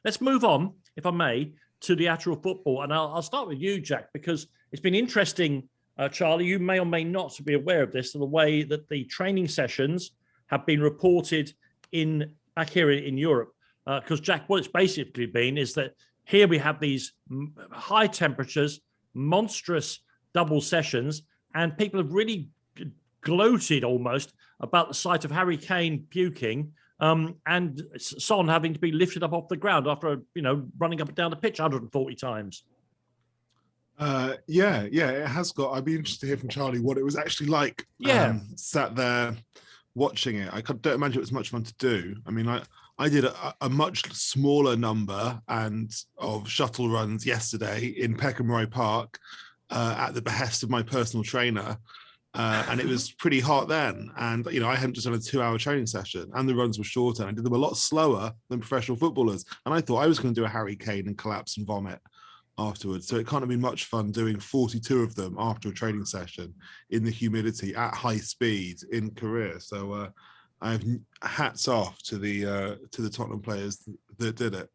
let's move on, if I may, to the actual football. And I'll start with you, Jack, because it's been interesting, Charlie. You may or may not be aware of this, the way that the training sessions have been reported back here in Europe. Because, Jack, what it's basically been is that here we have these high temperatures, monstrous double sessions, and people have really gloated almost about the sight of Harry Kane puking and Son having to be lifted up off the ground after, running up and down the pitch 140 times. Yeah, it has got. I'd be interested to hear from Charlie what it was actually like. Sat there watching it. I don't imagine it was much fun to do. I mean, I did a much smaller number of shuttle runs yesterday in Peckham Roy Park at the behest of my personal trainer. And it was pretty hot then. And, I hadn't just done a 2-hour training session and the runs were shorter. And I did them a lot slower than professional footballers. And I thought I was going to do a Harry Kane and collapse and vomit afterwards. So it can't have been much fun doing 42 of them after a training session in the humidity at high speed in Korea. So I have hats off to the Tottenham players that did it.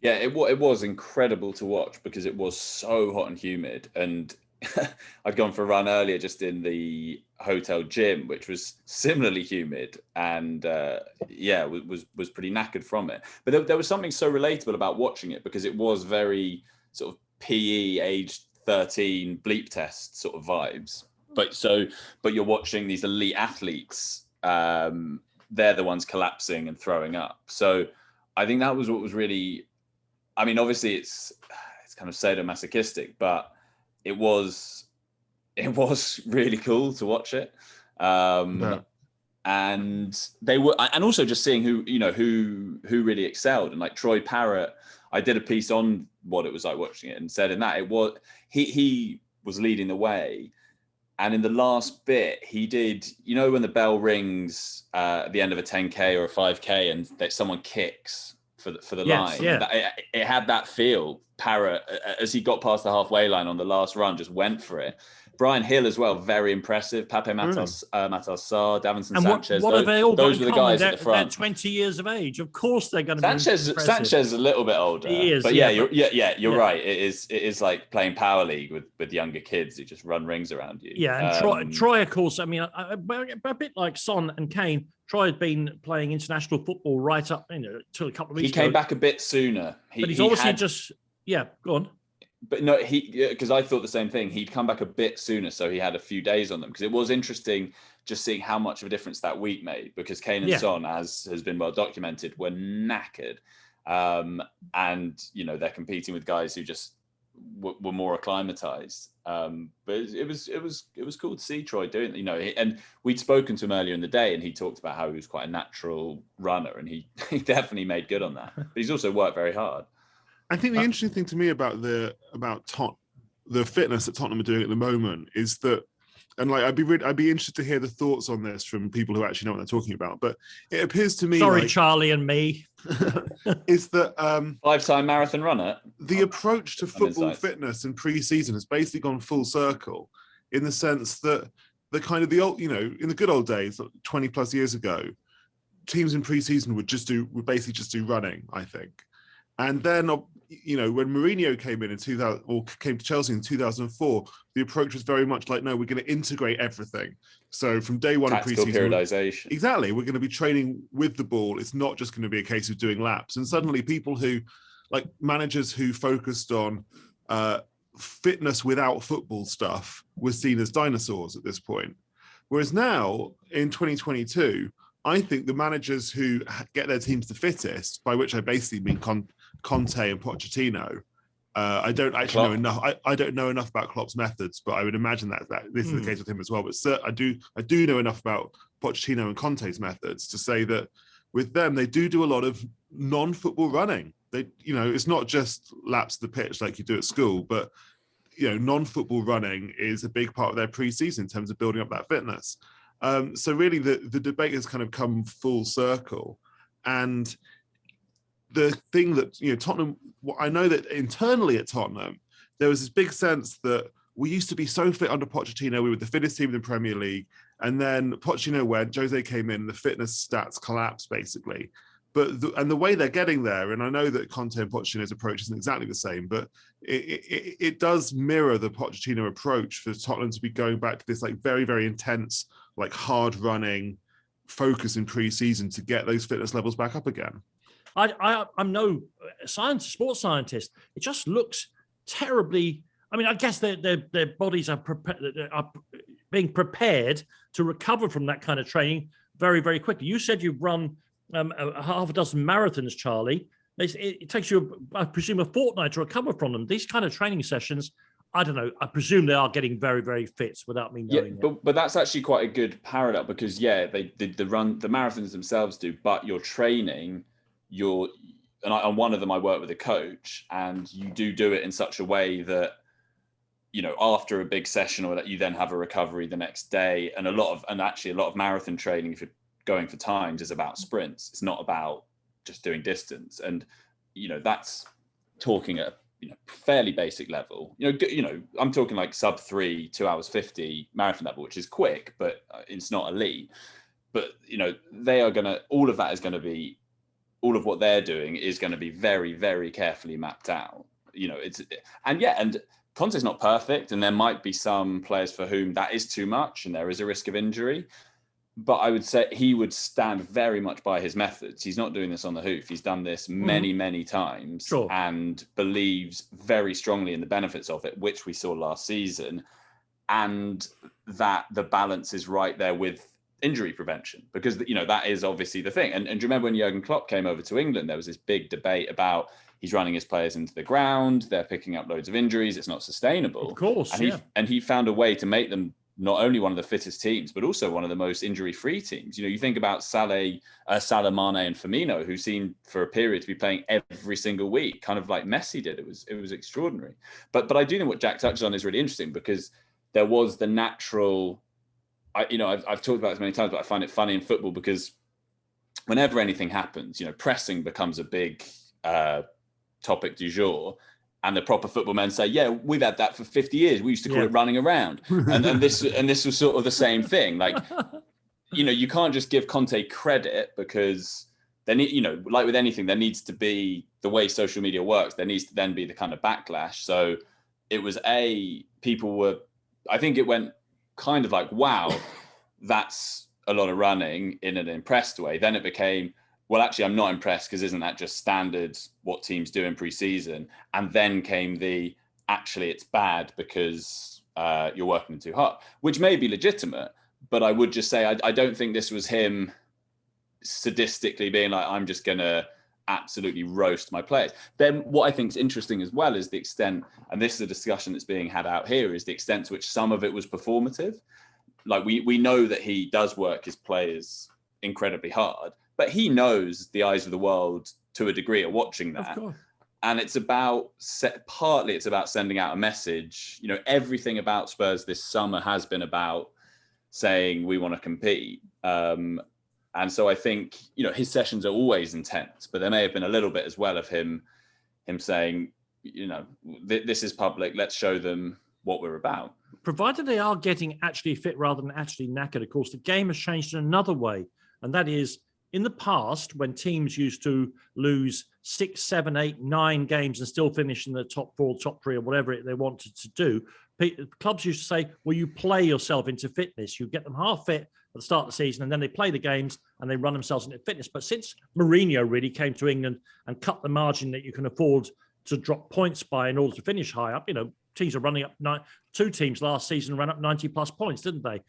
Yeah, it was incredible to watch because it was so hot and humid. And I'd gone for a run earlier just in the hotel gym, which was similarly humid and was pretty knackered from it. But there was something so relatable about watching it because it was very sort of PE aged 13 bleep test sort of vibes. But you're watching these elite athletes. They're the ones collapsing and throwing up. So I think that was what was really, I mean, obviously it's kind of sadomasochistic, but it was really cool to watch it. And they were, and also just seeing who really excelled. And like Troy Parrott, I did a piece on what it was like watching it and said in that he was leading the way. And in the last bit, he did, when the bell rings at the end of a 10K or a 5K and that someone kicks for the line. Yeah. It had that feel. Parrott, as he got past the halfway line on the last run, just went for it. Brian Hill as well, very impressive. Pape Matar Sarr, Davinson Sanchez. What have they all those were the guys at the front. They're 20 years of age. Of course, they're going to be Sanchez is a little bit older. He is, but you're right. It is like playing Power League with younger kids who just run rings around you. Yeah, and Troy, of course. I mean, a bit like Son and Kane. Troy had been playing international football right up, till a couple of weeks ago. He came back a bit sooner. But he's obviously go on. But no, because I thought the same thing. He'd come back a bit sooner, so he had a few days on them. Because it was interesting just seeing how much of a difference that week made. Because Kane and Son, as has been well documented, were knackered, and they're competing with guys who just were more acclimatized. But it was cool to see Troy doing it. And we'd spoken to him earlier in the day, and he talked about how he was quite a natural runner, and he definitely made good on that. But he's also worked very hard. I think the interesting thing to me about the fitness that Tottenham are doing at the moment is that, and like I'd be interested to hear the thoughts on this from people who actually know what they're talking about. But it appears to me, Charlie and me, is that 5-time marathon runner. The approach to football fitness in pre-season has basically gone full circle, in the sense that the kind of the old, in the good old days, 20 plus years ago, teams in pre-season would basically just do running, I think. And then, when Mourinho came in 2000 or came to Chelsea in 2004, the approach was very much like, no, we're going to integrate everything. So from day one of preseason, periodization. Exactly, we're going to be training with the ball. It's not just going to be a case of doing laps. And suddenly, people who, like managers who focused on fitness without football stuff, were seen as dinosaurs at this point. Whereas now in 2022. I think the managers who get their teams the fittest, by which I basically mean Conte and Pochettino. I don't actually know enough. I don't know enough about Klopp's methods, but I would imagine that this is the case with him as well. But I do know enough about Pochettino and Conte's methods to say that with them, they do a lot of non-football running. It's not just laps of the pitch like you do at school, but non-football running is a big part of their pre-season in terms of building up that fitness. So really the debate has kind of come full circle. And the thing that, Tottenham, I know that internally at Tottenham, there was this big sense that we used to be so fit under Pochettino. We were the fittest team in the Premier League. And then Pochettino went, Jose came in, the fitness stats collapsed basically. and the way they're getting there, and I know that Conte and Pochettino's approach isn't exactly the same, but it does mirror the Pochettino approach for Tottenham to be going back to this like very, very intense, like hard running focus in pre-season to get those fitness levels back up again. I'm no sports scientist. It just looks terribly. I mean, I guess their bodies are being prepared to recover from that kind of training very, very quickly. You said you've run half a dozen marathons, Charlie. It takes you, I presume, a fortnight to recover from them. These kind of training sessions, I don't know. I presume they are getting very, very fit without me knowing it. But that's actually quite a good parallel because they did the marathons themselves do, but your training, on one of them I work with a coach, and you do it in such a way that, after a big session or that you then have a recovery the next day, and a lot of marathon training, if you're going for times, is about sprints. It's not about just doing distance, and that's talking at fairly basic level. I'm talking like sub 3, 2 hours 50 marathon level, which is quick, but it's not elite. But they are gonna, all of that is going to be, all of what they're doing is going to be very, very carefully mapped out. And Conte's not perfect, and there might be some players for whom that is too much and there is a risk of injury. But I would say he would stand very much by his methods. He's not doing this on the hoof. He's done this many, many times, and believes very strongly in the benefits of it, which we saw last season, and that the balance is right there with injury prevention, because that is obviously the thing. And do you remember when Jurgen Klopp came over to England, there was this big debate about he's running his players into the ground, they're picking up loads of injuries, it's not sustainable. Of course, and he found a way to make them not only one of the fittest teams, but also one of the most injury-free teams. You think about Salah, Mane, and Firmino, who seemed for a period to be playing every single week, kind of like Messi did. It was extraordinary. But I do think what Jack touched on is really interesting, because there was the natural. I've talked about this many times, but I find it funny in football because whenever anything happens, pressing becomes a big topic du jour. And the proper football men say, yeah, we've had that for 50 years. We used to call it running around. And this was sort of the same thing. Like, you can't just give Conte credit, because then, like with anything, there needs to be, the way social media works, there needs to then be the kind of backlash. So it was I think it went kind of like, wow, that's a lot of running in an impressed way. Then it became, well, actually, I'm not impressed, because isn't that just standard what teams do in pre-season? And then came actually, it's bad because you're working too hard, which may be legitimate. But I would just say, I don't think this was him sadistically being like, I'm just going to absolutely roast my players. Then what I think is interesting as well is the extent, and this is a discussion that's being had out here, is the extent to which some of it was performative. Like we know that he does work his players incredibly hard, but he knows the eyes of the world to a degree are watching that. And it's partly it's about sending out a message. Everything about Spurs this summer has been about saying we want to compete. And so I think, his sessions are always intense, but there may have been a little bit as well of him saying, this is public, let's show them what we're about. Provided they are getting actually fit rather than actually knackered, of course, the game has changed in another way. And that is, in the past, when teams used to lose 6, 7, 8, 9 games and still finish in the top 4, top 3, or whatever they wanted to do, clubs used to say, well, you play yourself into fitness. You get them half fit at the start of the season, and then they play the games and they run themselves into fitness. But since Mourinho really came to England and cut the margin that you can afford to drop points by in order to finish high up, teams are running up 2 teams last season ran up 90 plus points, didn't they?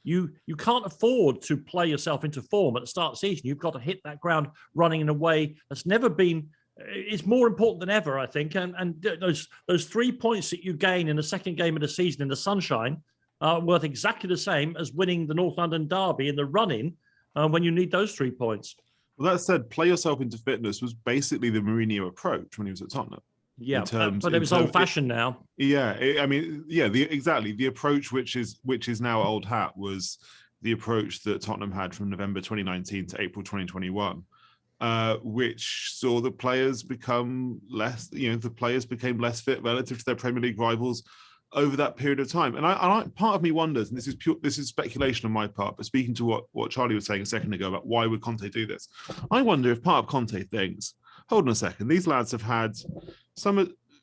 You can't afford to play yourself into form at the start of the season. You've got to hit that ground running in a way that's never been. It's more important than ever, I think. And those 3 points that you gain in the second game of the season in the sunshine are worth exactly the same as winning the North London derby in the run-in when you need those 3 points. Well, that said, play yourself into fitness was basically the Mourinho approach when he was at Tottenham. Yeah, but it was old-fashioned now. Yeah, the approach which is now old hat was the approach that Tottenham had from November 2019 to April 2021, which saw the players become less. The players became less fit relative to their Premier League rivals. over that period of time. And I part of me wonders, and this is speculation on my part, but speaking to what Charlie was saying a second ago about why would Conte do this, I wonder if part of Conte thinks, hold on a second, these lads have had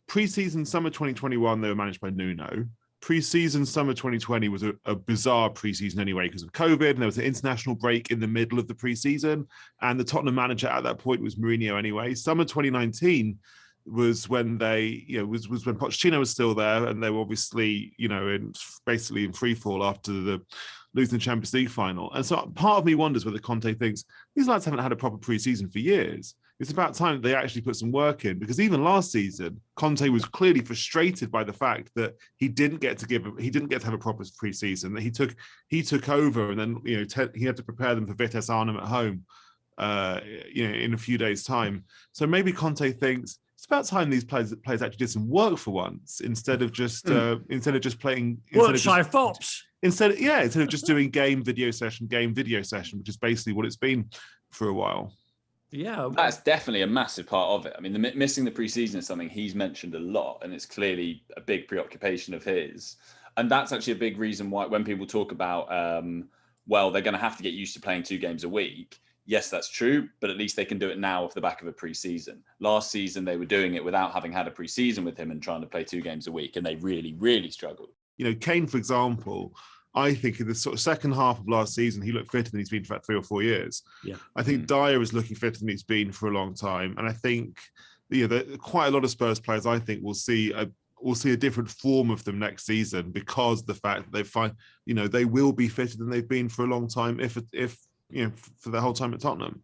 pre-season summer 2021, they were managed by Nuno. Pre-season summer 2020 was a bizarre pre-season anyway because of COVID, and there was an international break in the middle of the pre-season, and the Tottenham manager at that point was Mourinho anyway. Summer 2019 was when they, was when Pochettino was still there, and they were obviously, basically in free fall after the losing the Champions League final. And so part of me wonders whether Conte thinks these lads haven't had a proper pre-season for years. It's about time that they actually put some work in, because even last season, Conte was clearly frustrated by the fact that he didn't get to have a proper pre-season. That he took over, and then he had to prepare them for Vitesse Arnhem at home, in a few days' time. So maybe Conte thinks it's about time these players actually did some work for once, instead of just playing Fops. Instead of just doing game video session, which is basically what it's been for a while. Yeah, that's definitely a massive part of it. I mean, missing the preseason is something he's mentioned a lot, and it's clearly a big preoccupation of his. And that's actually a big reason why when people talk about, they're going to have to get used to playing 2 games a week. Yes, that's true, but at least they can do it now off the back of a preseason. Last season, they were doing it without having had a preseason with him and trying to play 2 games a week, and they really, really struggled. Kane, for example, I think in the sort of second half of last season, he looked fitter than he's been for about 3 or 4 years. Yeah, I think Dyer is looking fitter than he's been for a long time, and I think quite a lot of Spurs players, I think, will see a different form of them next season, because the fact that they will be fitter than they've been for a long time, if for the whole time at Tottenham.